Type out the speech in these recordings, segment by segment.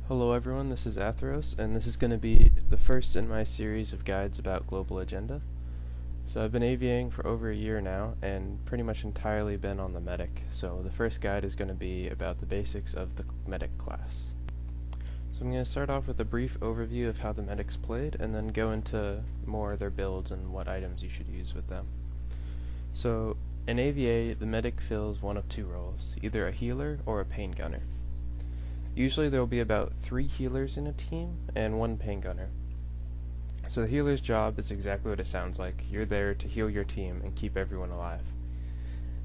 Hello everyone, this is Atheros, and this is going to be the first in my series of guides about Global Agenda. So I've been AVAing for over a year now, and pretty much entirely been on the medic, so the first guide is going to be about the basics of the medic class. So I'm going to start off with a brief overview of how the medic's played, and then go into more of their builds and what items you should use with them. So in AVA, the medic fills one of two roles, either a healer or a pain gunner. Usually there will be about 3 healers in a team and 1 pain gunner. So the healer's job is exactly what it sounds like. You're there to heal your team and keep everyone alive.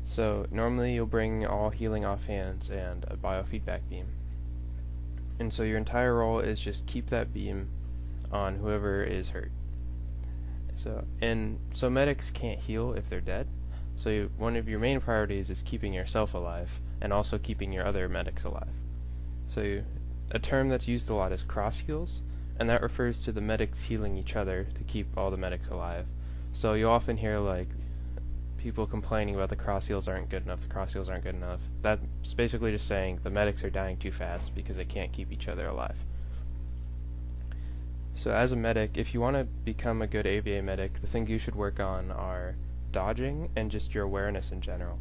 So normally you'll bring all healing offhands and a biofeedback beam. And so your entire role is just keep that beam on whoever is hurt. So medics can't heal if they're dead. So one of your main priorities is keeping yourself alive and also keeping your other medics alive. So a term that's used a lot is cross heals, and that refers to the medics healing each other to keep all the medics alive. So you often hear like people complaining about the cross heals aren't good enough, That's basically just saying the medics are dying too fast because they can't keep each other alive. So as a medic, if you want to become a good AVA medic, the things you should work on are dodging and just your awareness in general.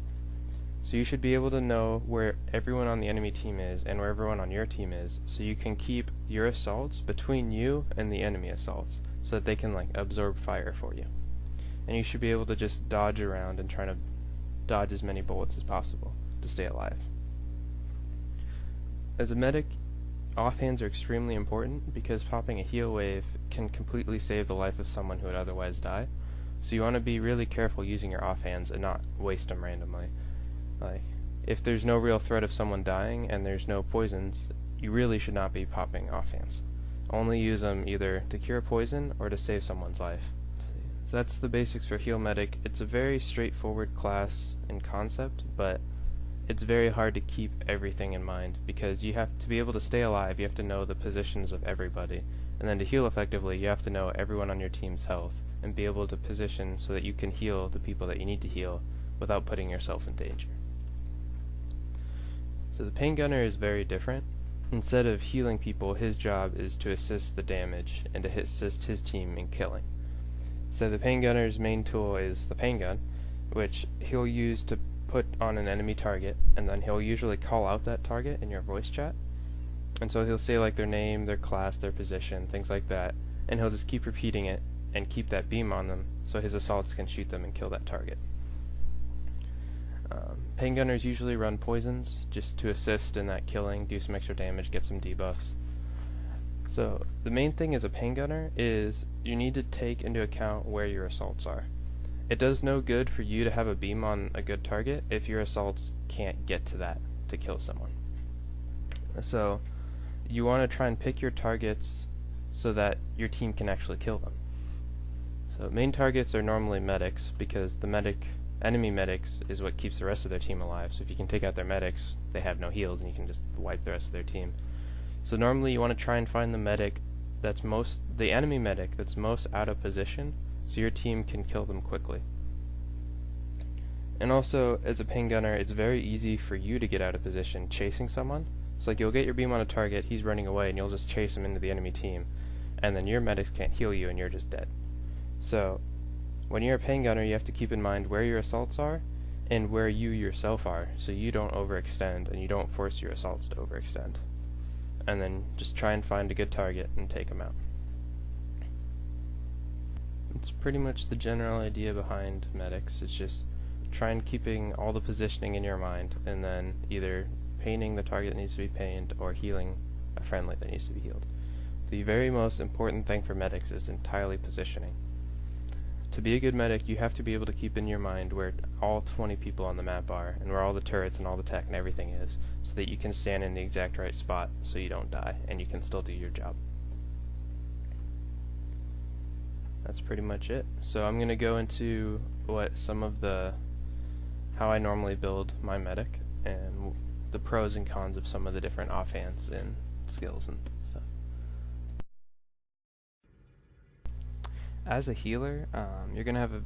So you should be able to know where everyone on the enemy team is and where everyone on your team is, so you can keep your assaults between you and the enemy assaults, so that they can absorb fire for you. And you should be able to just dodge around and try to dodge as many bullets as possible to stay alive. As a medic, offhands are extremely important because popping a heal wave can completely save the life of someone who would otherwise die. So you want to be really careful using your offhands and not waste them randomly. If there's no real threat of someone dying and there's no poisons, you really should not be popping offhands. Only use them either to cure poison or to save someone's life. So that's the basics for Heal Medic. It's a very straightforward class in concept, but it's very hard to keep everything in mind because you have to be able to stay alive, you have to know the positions of everybody, and then to heal effectively you have to know everyone on your team's health and be able to position so that you can heal the people that you need to heal without putting yourself in danger. So the pain gunner is very different. Instead of healing people, his job is to assist the damage and to assist his team in killing. So the pain gunner's main tool is the pain gun, which he'll use to put on an enemy target, and then he'll usually call out that target in your voice chat. And so he'll say their name, their class, their position, things like that, and he'll just keep repeating it and keep that beam on them so his assaults can shoot them and kill that target. Pain gunners usually run poisons just to assist in that killing, do some extra damage, get some debuffs. So the main thing as a pain gunner is you need to take into account where your assaults are. It does no good for you to have a beam on a good target if your assaults can't get to that to kill someone. So you want to try and pick your targets so that your team can actually kill them. So main targets are normally medics because the enemy medics is what keeps the rest of their team alive. So if you can take out their medics, they have no heals and you can just wipe the rest of their team. So normally you want to try and find the enemy medic that's most out of position so your team can kill them quickly. And also, as a pain gunner, it's very easy for you to get out of position chasing someone. So you'll get your beam on a target, he's running away, and you'll just chase him into the enemy team. And then your medics can't heal you and you're just dead. So when you're a pain gunner, you have to keep in mind where your assaults are and where you yourself are, so you don't overextend and you don't force your assaults to overextend. And then just try and find a good target and take them out. It's pretty much the general idea behind medics. It's just try and keeping all the positioning in your mind, and then either paining the target that needs to be pained or healing a friendly that needs to be healed. The very most important thing for medics is entirely positioning. To be a good medic, you have to be able to keep in your mind where all 20 people on the map are, and where all the turrets and all the tech and everything is, so that you can stand in the exact right spot so you don't die, and you can still do your job. That's pretty much it. So I'm going to go into how I normally build my medic, and the pros and cons of some of the different offhands and skills and stuff. As a healer, you're going to have a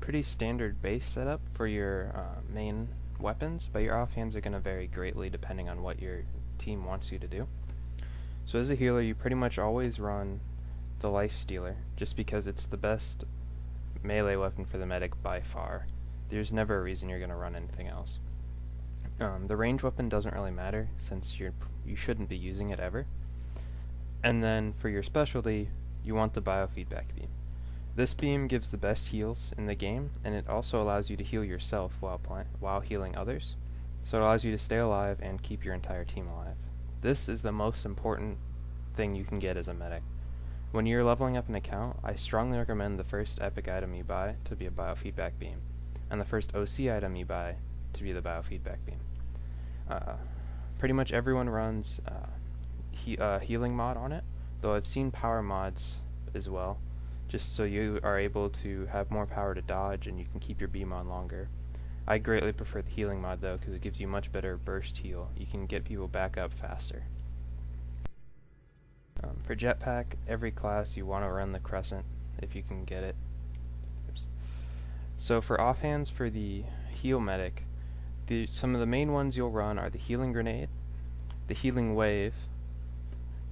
pretty standard base setup for your main weapons, but your offhands are going to vary greatly depending on what your team wants you to do. So as a healer, you pretty much always run the Life Stealer, just because it's the best melee weapon for the medic by far. There's never a reason you're going to run anything else. The range weapon doesn't really matter, since you shouldn't be using it ever. And then for your specialty, you want the Biofeedback Beam. This beam gives the best heals in the game, and it also allows you to heal yourself while healing others. So it allows you to stay alive and keep your entire team alive. This is the most important thing you can get as a medic. When you're leveling up an account, I strongly recommend the first epic item you buy to be a Biofeedback Beam, and the first OC item you buy to be the Biofeedback Beam. Pretty much everyone runs healing mod on it, though I've seen power mods as well, just so you are able to have more power to dodge and you can keep your beam on longer. I greatly prefer the healing mod though, because it gives you much better burst heal. You can get people back up faster. For jetpack, every class you want to run the Crescent if you can get it. Oops. So for offhands for the heal medic, some of the main ones you'll run are the Healing Grenade, the Healing Wave,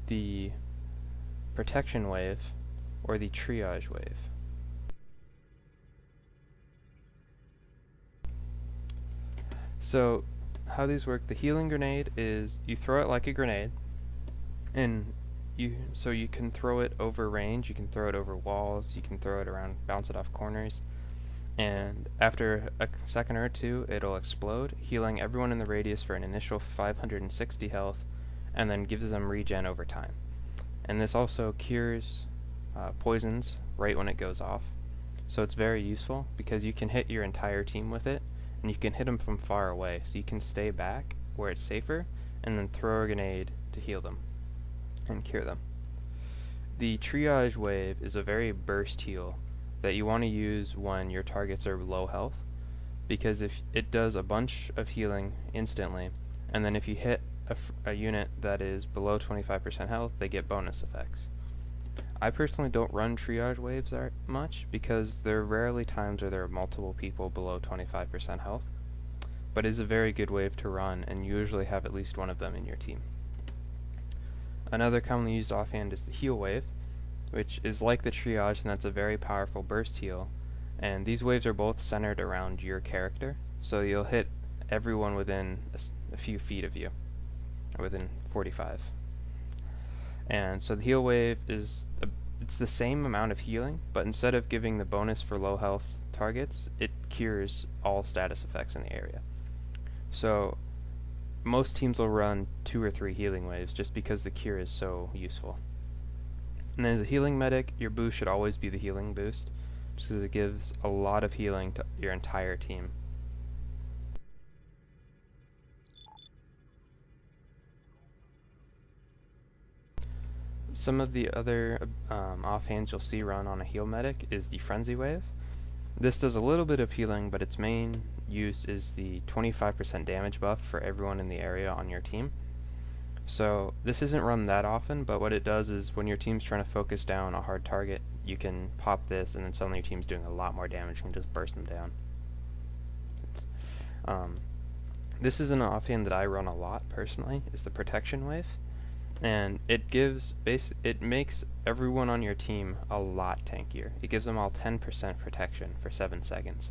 the Protection Wave, or the Triage Wave. So how these work, the Healing Grenade is you throw it like a grenade, and so you can throw it over range, you can throw it over walls, you can throw it around, bounce it off corners, and after a second or two it'll explode, healing everyone in the radius for an initial 560 health, and then gives them regen over time. And this also cures poisons right when it goes off, so it's very useful because you can hit your entire team with it, and you can hit them from far away, so you can stay back where it's safer and then throw a grenade to heal them and cure them. The Triage Wave is a very burst heal that you want to use when your targets are low health, because if it does a bunch of healing instantly, and then if you hit a unit that is below 25% health, they get bonus effects. I personally don't run Triage Waves that much because there are rarely times where there are multiple people below 25% health, but it is a very good wave to run and you usually have at least one of them in your team. Another commonly used offhand is the Heal Wave, which is like the Triage, and that's a very powerful burst heal, and these waves are both centered around your character, so you'll hit everyone within a few feet of you, or within 45. And so the Heal Wave is it's the same amount of healing, but instead of giving the bonus for low health targets, it cures all status effects in the area. So most teams will run 2 or 3 healing waves just because the cure is so useful. And then as a healing medic, your boost should always be the healing boost, just because it gives a lot of healing to your entire team. Some of the other offhands you'll see run on a heal medic is the Frenzy Wave. This does a little bit of healing, but its main use is the 25% damage buff for everyone in the area on your team. So this isn't run that often, but what it does is when your team's trying to focus down a hard target, you can pop this and then suddenly your team's doing a lot more damage and just burst them down. This is an offhand that I run a lot personally, is the Protection Wave. And it makes everyone on your team a lot tankier. It gives them all 10% protection for 7 seconds.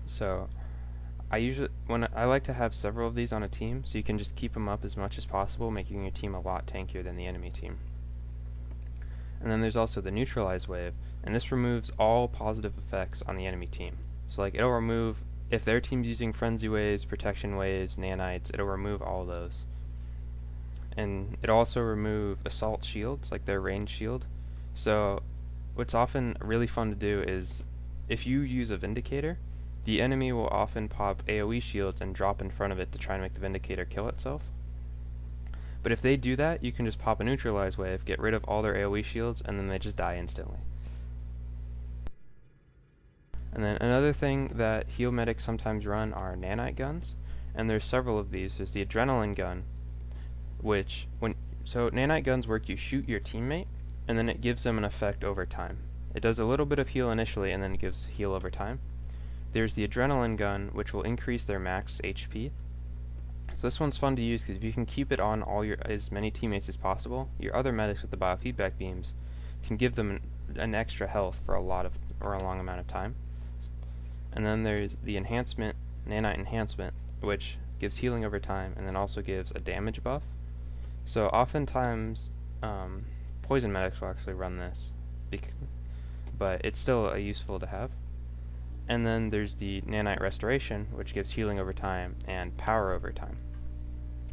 So I like to have several of these on a team, so you can just keep them up as much as possible, making your team a lot tankier than the enemy team. And then there's also the Neutralize Wave, and this removes all positive effects on the enemy team. So like it'll remove, if their team's using Frenzy Waves, Protection Waves, Nanites, it'll remove all those. And it also remove assault shields, like their range shield. So what's often really fun to do is if you use a Vindicator, the enemy will often pop AoE shields and drop in front of it to try and make the Vindicator kill itself. But if they do that, you can just pop a Neutralize Wave, get rid of all their AoE shields, and then they just die instantly. And then another thing that heal medics sometimes run are Nanite guns, and there's several of these. There's the Adrenaline gun, so Nanite guns work, you shoot your teammate, and then it gives them an effect over time. It does a little bit of heal initially, and then it gives heal over time. There's the Adrenaline gun, which will increase their max HP, So this one's fun to use because if you can keep it on as many teammates as possible, your other medics with the biofeedback beams can give them an extra health for a long amount of time. And then there's the enhancement, nanite enhancement, which gives healing over time and then also gives a damage buff. So oftentimes poison medics will actually run this, but it's still useful to have. And then there's the nanite restoration, which gives healing over time and power over time.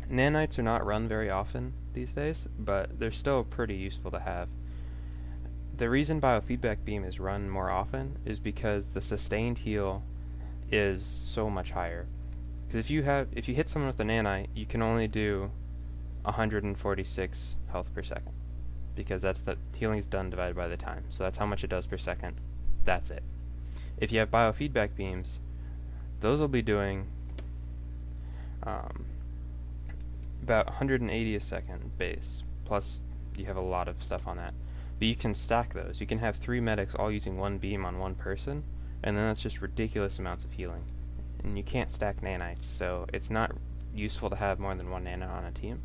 Nanites are not run very often these days, but they're still pretty useful to have. The reason biofeedback beam is run more often is because the sustained heal is so much higher. Because if you hit someone with a nanite, you can only do 146 health per second, because that's the healing is done divided by the time. So that's how much it does per second. That's it. If you have biofeedback beams, those will be doing about 180 a second base, plus you have a lot of stuff on that. But you can stack those. You can have 3 medics all using 1 beam on 1 person, and then that's just ridiculous amounts of healing. And you can't stack nanites, so it's not useful to have more than 1 nanite on a team,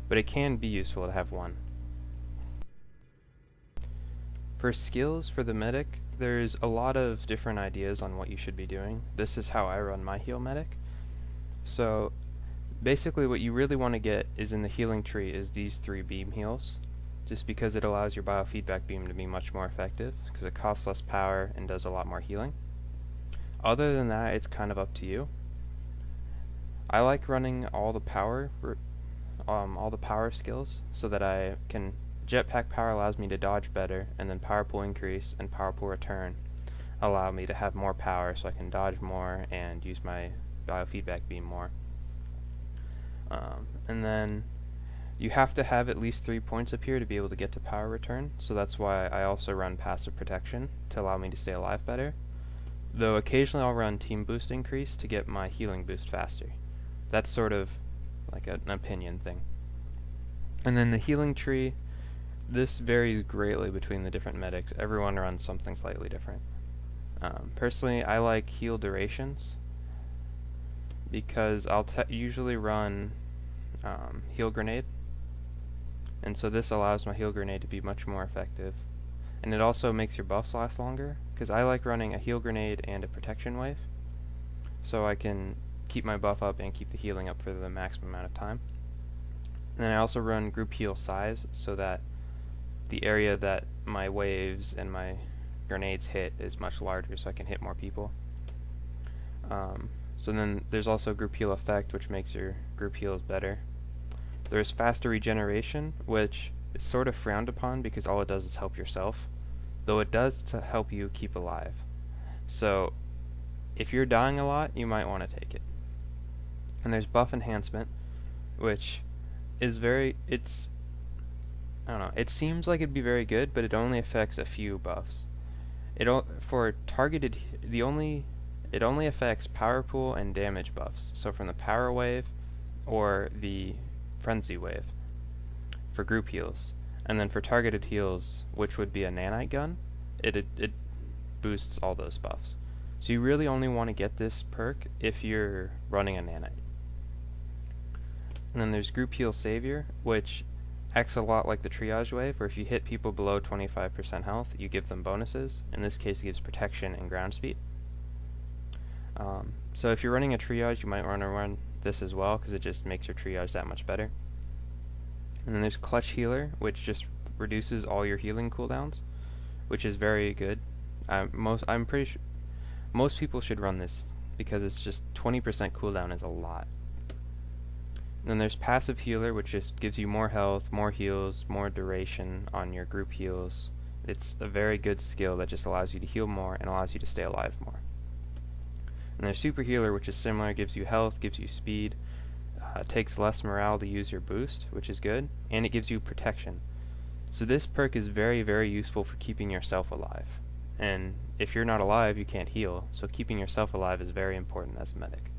but it can be useful to have 1. For skills for the medic, there's a lot of different ideas on what you should be doing. This is how I run my heal medic. So basically what you really want to get is in the healing tree is these 3 beam heals, just because it allows your biofeedback beam to be much more effective, because it costs less power and does a lot more healing. Other than that, it's kind of up to you. I like running all the power skills so that I can jetpack power allows me to dodge better, and then power pool increase and power pool return allow me to have more power so I can dodge more and use my biofeedback beam more. And then you have to have at least 3 points up here to be able to get to power return, so that's why I also run passive protection to allow me to stay alive better. Though occasionally I'll run team boost increase to get my healing boost faster. That's sort of like an opinion thing. And then the healing tree, this varies greatly between the different medics. Everyone runs something slightly different. Personally, I like heal durations because I'll usually run heal grenade, and so this allows my heal grenade to be much more effective. And it also makes your buffs last longer, because I like running a heal grenade and a protection wave, so I can keep my buff up and keep the healing up for the maximum amount of time. And then I also run group heal size, so that the area that my waves and my grenades hit is much larger, so I can hit more people. So then there's also group heal effect, which makes your group heals better. There's faster regeneration, which is sort of frowned upon because all it does is help yourself, though it does to help you keep alive. So if you're dying a lot, you might want to take it. And there's buff enhancement, which is it seems like it'd be very good, but it only affects a few buffs. It only affects power pool and damage buffs, so from the power wave or the frenzy wave for group heals. And then for targeted heals, which would be a nanite gun, it boosts all those buffs. So you really only want to get this perk if you're running a nanite. And then there's group heal savior, which acts a lot like the triage wave, where if you hit people below 25% health, you give them bonuses. In this case, it gives protection and ground speed. So if you're running a triage, you might want to run this as well, because it just makes your triage that much better. And then there's clutch healer, which just reduces all your healing cooldowns, which is very good. I'm pretty sure most people should run this, because it's just 20% cooldown is a lot. And then there's passive healer, which just gives you more health, more heals, more duration on your group heals. It's a very good skill that just allows you to heal more and allows you to stay alive more. And there's super healer, which is similar, gives you health, gives you speed, takes less morale to use your boost, which is good, and it gives you protection. So this perk is very, very useful for keeping yourself alive. And if you're not alive, you can't heal, so keeping yourself alive is very important as a medic.